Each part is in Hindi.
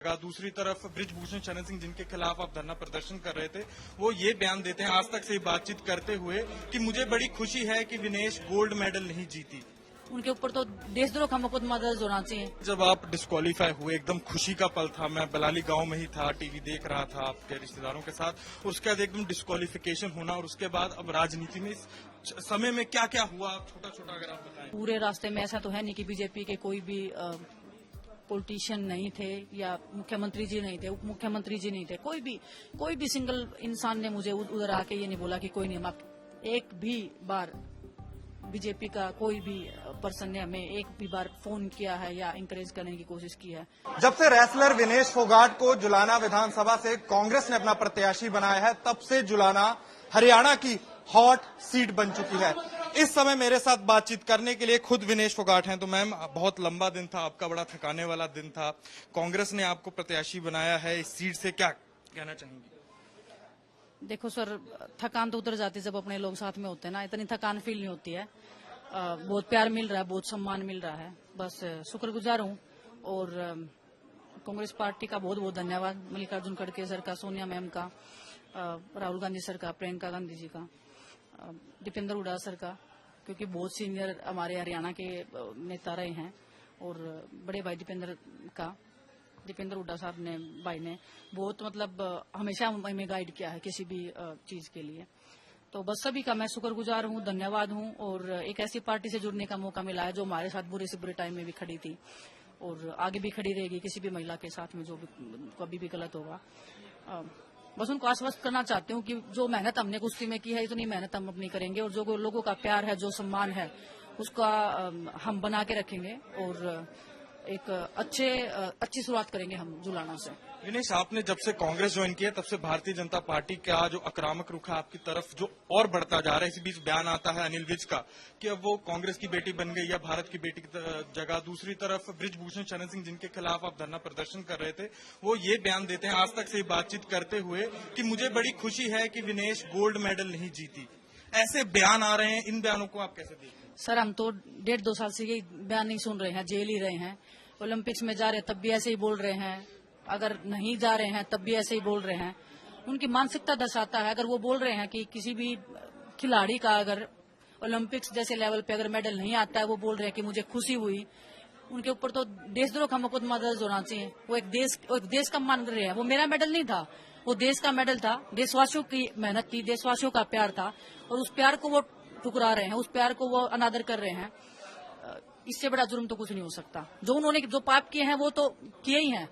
दूसरी तरफ बृजभूषण शरण सिंह जिनके खिलाफ आप धरना प्रदर्शन कर रहे थे, वो ये बयान देते हैं आज तक से बातचीत करते हुए कि मुझे बड़ी खुशी है कि विनेश गोल्ड मेडल नहीं जीती। उनके ऊपर तो देशद्रोह का मुकदमा दर्ज होना चाहिए। जब आप डिस्क्वालीफाई हुए एकदम खुशी का पल था, मैं बलाली गांव में ही था, टीवी देख रहा था आपके रिश्तेदारों के साथ, उसके बाद एकदम डिस्क्वालिफिकेशन होना और उसके बाद अब राजनीति में इस समय में क्या क्या हुआ, छोटा छोटा अगर आप बताएं। पूरे रास्ते में ऐसा तो है नहीं कि बीजेपी के कोई भी पॉलिटिशियन नहीं थे या मुख्यमंत्री जी नहीं थे, उप मुख्यमंत्री जी नहीं थे, कोई भी सिंगल इंसान ने मुझे उधर आके ये नहीं बोला कि कोई नहीं। हम एक भी बार बीजेपी का कोई भी पर्सन ने हमें एक भी बार फोन किया है या इंकरेज करने की कोशिश की है। जब से रेसलर विनेश फोगाट को जुलाना विधानसभा से कांग्रेस ने अपना प्रत्याशी बनाया है, तब से जुलाना हरियाणा की हॉट सीट बन चुकी है। इस समय मेरे साथ बातचीत करने के लिए खुद विनेश फोगाट हैं। तो मैम, बहुत लंबा दिन था आपका, बड़ा थकाने वाला दिन था, कांग्रेस ने आपको प्रत्याशी बनाया है, इस सीट से क्या कहना चाहेंगी? देखो सर, थकान तो उतर जाती है जब अपने लोग साथ में होते हैं ना, इतनी थकान फील नहीं होती है। बहुत प्यार मिल रहा है, बहुत सम्मान मिल रहा है, बस शुक्रगुजार हूँ। और कांग्रेस पार्टी का बहुत बहुत धन्यवाद, मल्लिकार्जुन खड़गे सर का, सोनिया मैम का, राहुल गांधी सर का, प्रियंका गांधी जी का, दीपेंद्र हुड्डा सर का, क्योंकि बहुत सीनियर हमारे हरियाणा के नेता रहे हैं। और बड़े भाई दीपेंद्र हुड्डा साहब ने, भाई ने बहुत मतलब हमेशा हमें गाइड किया है किसी भी चीज के लिए। तो बस सभी का मैं शुक्रगुजार हूँ, धन्यवाद हूँ। और एक ऐसी पार्टी से जुड़ने का मौका मिला है जो हमारे साथ बुरे से बुरे टाइम में भी खड़ी थी और आगे भी खड़ी रहेगी किसी भी महिला के साथ में जो भी कभी भी गलत होगा। बस उनको आश्वस्त करना चाहती हूँ कि जो मेहनत हमने कुश्ती में की है, इतनी मेहनत हम अपनी करेंगे और जो लोगों का प्यार है, जो सम्मान है, उसका हम बना के रखेंगे और एक अच्छी शुरुआत करेंगे हम जुलाना से। विनेश, आपने जब से कांग्रेस ज्वाइन किया तब से भारतीय जनता पार्टी का जो आक्रामक रुख है आपकी तरफ जो और बढ़ता जा रहा है, इसी बीच बयान आता है अनिल विज का कि अब वो कांग्रेस की बेटी बन गई या भारत की बेटी की जगह। दूसरी तरफ बृजभूषण शरण सिंह जिनके खिलाफ आप धरना प्रदर्शन कर रहे थे, वो ये बयान देते हैं आज तक से बातचीत करते हुए कि मुझे बड़ी खुशी है कि विनेश गोल्ड मेडल नहीं जीती। ऐसे बयान आ रहे हैं, इन बयानों को आप कैसे देखते हैं? सर, हम तो 1.5-2 साल से यही बयान नहीं सुन रहे हैं, जेल ही रहे हैं। ओलंपिक्स में जा रहे हैं तब भी ऐसे ही बोल रहे हैं, अगर नहीं जा रहे हैं तब भी ऐसे ही बोल रहे हैं। उनकी मानसिकता दर्शाता है। अगर वो बोल रहे हैं कि किसी भी खिलाड़ी का अगर ओलंपिक्स जैसे लेवल पे अगर मेडल नहीं आता है, वो बोल रहे हैं कि मुझे खुशी हुई, उनके ऊपर तो देशद्रोह का मुकदमा दर्ज होना चाहिए। वो एक देश का मान रहे हैं। वो मेरा मेडल नहीं था, वो देश का मेडल था, देशवासियों की मेहनत थी, देशवासियों का प्यार था और उस प्यार को वो ठुकरा रहे हैं, उस प्यार को वो अनादर कर रहे हैं। इससे बड़ा जुर्म तो कुछ नहीं हो सकता। जो उन्होंने जो पाप किए हैं वो तो किए ही हैं,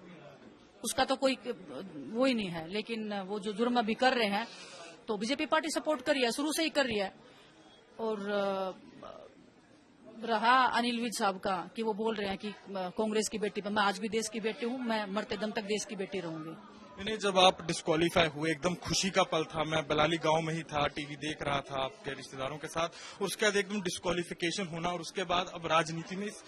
उसका तो कोई वो ही नहीं है। लेकिन वो जो जुर्म अभी कर रहे हैं, तो बीजेपी पार्टी सपोर्ट कर रही है, शुरू से ही कर रही है। और रहा अनिल विज साहब का कि वो बोल रहे हैं कि कांग्रेस की बेटी, मैं आज भी देश की बेटी हूँ, मैं मरते दम तक देश की बेटी रहूंगी। नहीं, जब आप डिस्क्वालीफाई हुए एकदम खुशी का पल था, मैं बलाली गांव में ही था, टीवी देख रहा था आपके रिश्तेदारों के साथ, उसके बाद एकदम डिस्क्वालिफिकेशन होना और उसके बाद अब राजनीति में इस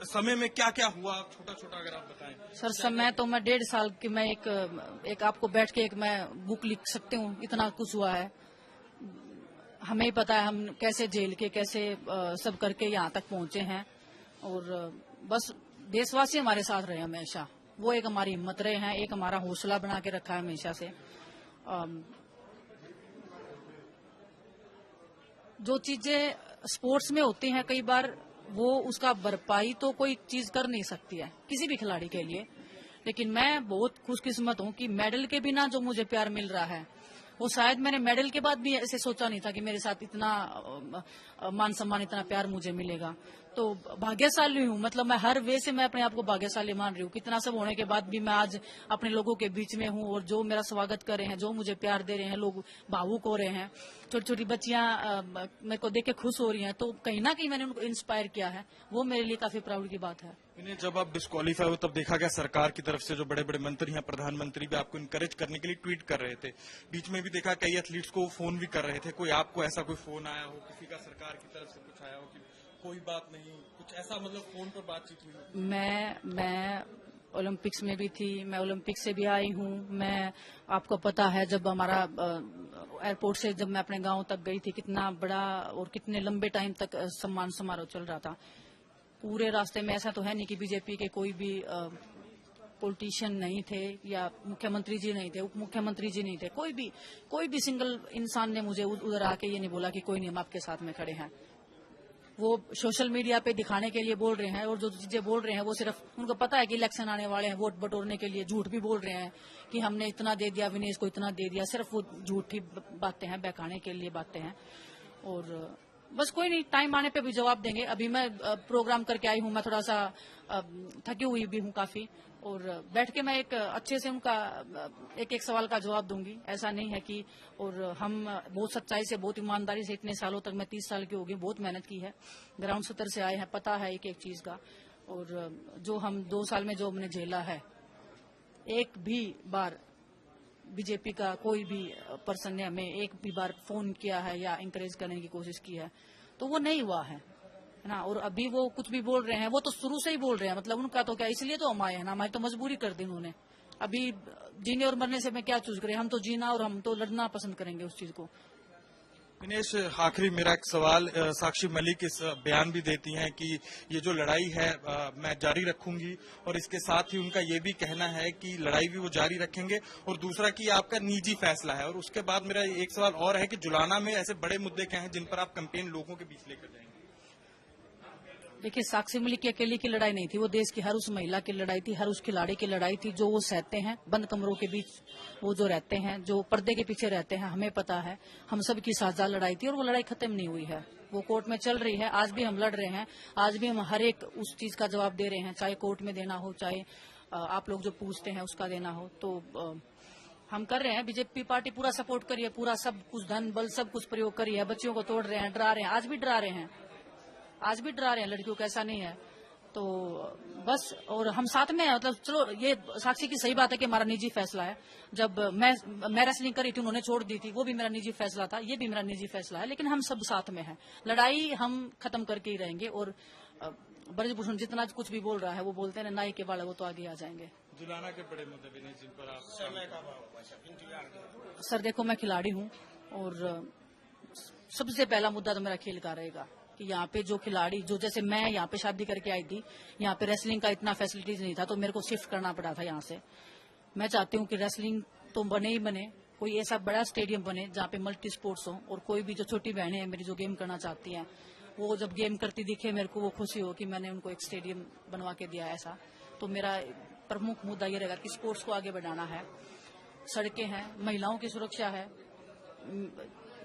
समय में क्या क्या हुआ, छोटा छोटा अगर आप बताएं। सर, समय तो मैं 1.5 साल की, मैं एक आपको बैठ के एक मैं बुक लिख सकती हूँ, इतना कुछ हुआ है। हमें ही पता है हम कैसे झेल के, कैसे सब करके यहाँ तक पहुंचे हैं। और बस देशवासी हमारे साथ रहे हमेशा, वो एक हमारी हिम्मत रहे हैं, एक हमारा हौसला बना के रखा है हमेशा से। जो चीजें स्पोर्ट्स में होती हैं कई बार, वो उसका भरपाई तो कोई चीज कर नहीं सकती है किसी भी खिलाड़ी के लिए। लेकिन मैं बहुत खुशकिस्मत हूँ कि मेडल के बिना जो मुझे प्यार मिल रहा है, वो शायद मैंने मेडल के बाद भी ऐसे सोचा नहीं था कि मेरे साथ इतना मान सम्मान, इतना प्यार मुझे मिलेगा। तो भाग्यशाली हूँ, मतलब मैं हर वे से मैं अपने आप को भाग्यशाली मान रही हूँ। कितना सब होने के बाद भी मैं आज अपने लोगों के बीच में हूँ और जो मेरा स्वागत कर रहे हैं, जो मुझे प्यार दे रहे हैं, लोग भावुक हो रहे हैं, छोटी छोटी बच्चियां मेरे को देख के खुश हो रही हैं, तो कहीं ना कहीं मैंने उनको इंस्पायर किया है। वो मेरे लिए काफी प्राउड की बात है। जब आप डिस्क्वालीफाई हुए तब देखा गया सरकार की तरफ से जो बड़े बड़े मंत्री हैं, प्रधानमंत्री भी आपको इनकरेज करने के लिए ट्वीट कर रहे थे। बीच में भी देखा कई एथलीट्स को फोन भी कर रहे थे। कोई आपको ऐसा कोई फोन आया हो, किसी का सरकार की तरफ से कुछ आया हो कि कोई बात नहीं, कुछ ऐसा मतलब फोन पर बातचीत हुई? मैं ओलंपिक्स में भी थी, मैं ओलंपिक से भी आई हूँ। मैं, आपको पता है, जब हमारा एयरपोर्ट से जब मैं अपने गांव तक गई थी, कितना बड़ा और कितने लंबे टाइम तक सम्मान समारोह चल रहा था। पूरे रास्ते में ऐसा तो है नहीं कि बीजेपी के कोई भी पॉलिटिशियन नहीं थे या मुख्यमंत्री जी नहीं थे, उप मुख्यमंत्री जी नहीं थे, कोई भी सिंगल इंसान ने मुझे उधर आके ये नहीं बोला कि कोई नहीं, हम आपके साथ में खड़े हैं। वो सोशल मीडिया पे दिखाने के लिए बोल रहे हैं, और जो चीजें बोल रहे हैं वो सिर्फ उनको पता है कि इलेक्शन आने वाले हैं, वोट बटोरने के लिए झूठ भी बोल रहे हैं कि हमने इतना दे दिया, विनेश को इतना दे दिया। सिर्फ वो झूठी बातें हैं, बहकाने के लिए बातें हैं। और बस कोई नहीं, टाइम आने पे भी जवाब देंगे। अभी मैं प्रोग्राम करके आई हूँ, मैं थोड़ा सा थकी हुई भी हूँ काफी, और बैठ के मैं एक अच्छे से उनका एक सवाल का जवाब दूंगी। ऐसा नहीं है कि, और हम बहुत सच्चाई से, बहुत ईमानदारी से इतने सालों तक, मैं 30 साल की हो गई, बहुत मेहनत की है, ग्राउंड स्तर से आए हैं, पता है एक एक चीज का। और जो हम 2 साल में जो हमने झेला है, एक भी बार बीजेपी का कोई भी पर्सन ने हमें एक भी बार फोन किया है या इंकरेज करने की कोशिश की है, तो वो नहीं हुआ है ना। और अभी वो कुछ भी बोल रहे हैं, वो तो शुरू से ही बोल रहे हैं, मतलब उनका तो क्या, इसलिए तो हम आए हैं ना, हमारी तो मजबूरी कर दी उन्होंने। अभी जीने और मरने से मैं क्या चूज करें, हम तो जीना और हम तो लड़ना पसंद करेंगे उस चीज को। दिनेश, आखिरी मेरा एक सवाल, साक्षी मलिक इस बयान भी देती हैं कि ये जो लड़ाई है मैं जारी रखूंगी, और इसके साथ ही उनका ये भी कहना है कि लड़ाई भी वो जारी रखेंगे, और दूसरा कि आपका निजी फैसला है। और उसके बाद मेरा एक सवाल और है कि जुलाना में ऐसे बड़े मुद्दे क्या हैं जिन पर आप कैंपेन लोगों के बीच लेकर जाएंगे? देखिए, साक्षी मलिक की अकेली की लड़ाई नहीं थी, वो देश की हर उस महिला की लड़ाई थी, हर उस खिलाड़ी की लड़ाई थी जो वो सहते हैं बंद कमरों के बीच, वो जो रहते हैं, जो पर्दे के पीछे रहते हैं। हमें पता है, हम सब की साझा लड़ाई थी, और वो लड़ाई खत्म नहीं हुई है, वो कोर्ट में चल रही है। आज भी हम लड़ रहे हैं, आज भी हम हर एक उस चीज का जवाब दे रहे हैं, चाहे कोर्ट में देना हो, चाहे आप लोग जो पूछते हैं उसका देना हो, तो हम कर रहे हैं। बीजेपी पार्टी पूरा सपोर्ट करी है, पूरा सब कुछ धन बल सब कुछ प्रयोग करी है, बच्चियों को तोड़ रहे हैं, डरा रहे हैं, आज भी डरा रहे हैं, आज भी डरा रहे हैं लड़कियों को, ऐसा नहीं है। तो बस, और हम साथ में हैं, मतलब चलो, ये साक्षी की सही बात है कि हमारा निजी फैसला है। जब मैं रेसलिंग करी थी, उन्होंने छोड़ दी थी, वो भी मेरा निजी फैसला था, ये भी मेरा निजी फैसला है, लेकिन हम सब साथ में हैं। लड़ाई हम खत्म करके ही रहेंगे। और ब्रजभूषण जितना कुछ भी बोल रहा है, वो बोलते हैं नाई के बाल, वो तो आगे आ जाएंगे। जुलाना के बड़े मुद्दे भी जिन पर आप सर देखो, मैं खिलाड़ी हूँ, और सबसे पहला मुद्दा तो मेरा खेल का रहेगा कि यहाँ पे जो खिलाड़ी, जो जैसे मैं यहाँ पे शादी करके आई थी, यहाँ पे रेसलिंग का इतना फैसिलिटीज नहीं था, तो मेरे को शिफ्ट करना पड़ा था यहाँ से। मैं चाहती हूँ कि रेसलिंग तो बने ही बने, कोई ऐसा बड़ा स्टेडियम बने जहाँ पे मल्टी स्पोर्ट्स हो, और कोई भी जो छोटी बहनें हैं मेरी जो गेम करना चाहती हैं, वो जब गेम करती दिखे मेरे को, वो खुशी हो कि मैंने उनको एक स्टेडियम बनवा के दिया ऐसा। तो मेरा प्रमुख मुद्दा ये रहेगा कि स्पोर्ट्स को आगे बढ़ाना है। सड़कें हैं, महिलाओं की सुरक्षा है।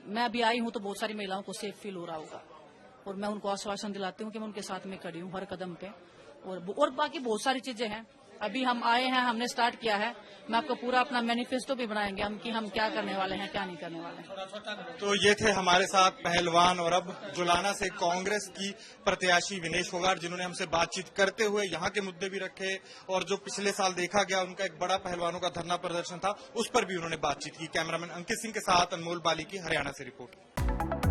मैं अभी आई हूँ तो बहुत सारी महिलाओं को सेफ फील हो रहा होगा, और मैं उनको आश्वासन दिलाती हूँ कि मैं उनके साथ में खड़ी हूँ हर कदम पे। और बाकी बहुत सारी चीजें हैं, अभी हम आए हैं, हमने स्टार्ट किया है। मैं आपको पूरा अपना मैनिफेस्टो भी बनाएंगे हम, कि हम क्या करने वाले हैं, क्या नहीं करने वाले हैं। तो ये थे हमारे साथ पहलवान और अब जुलाना से कांग्रेस की प्रत्याशी विनेश फोगाट, जिन्होंने हमसे बातचीत करते हुए यहाँ के मुद्दे भी रखे, और जो पिछले साल देखा गया उनका एक बड़ा पहलवानों का धरना प्रदर्शन था, उस पर भी उन्होंने बातचीत की। कैमरामैन अंकित सिंह के साथ अनमोल बाली की हरियाणा से रिपोर्ट।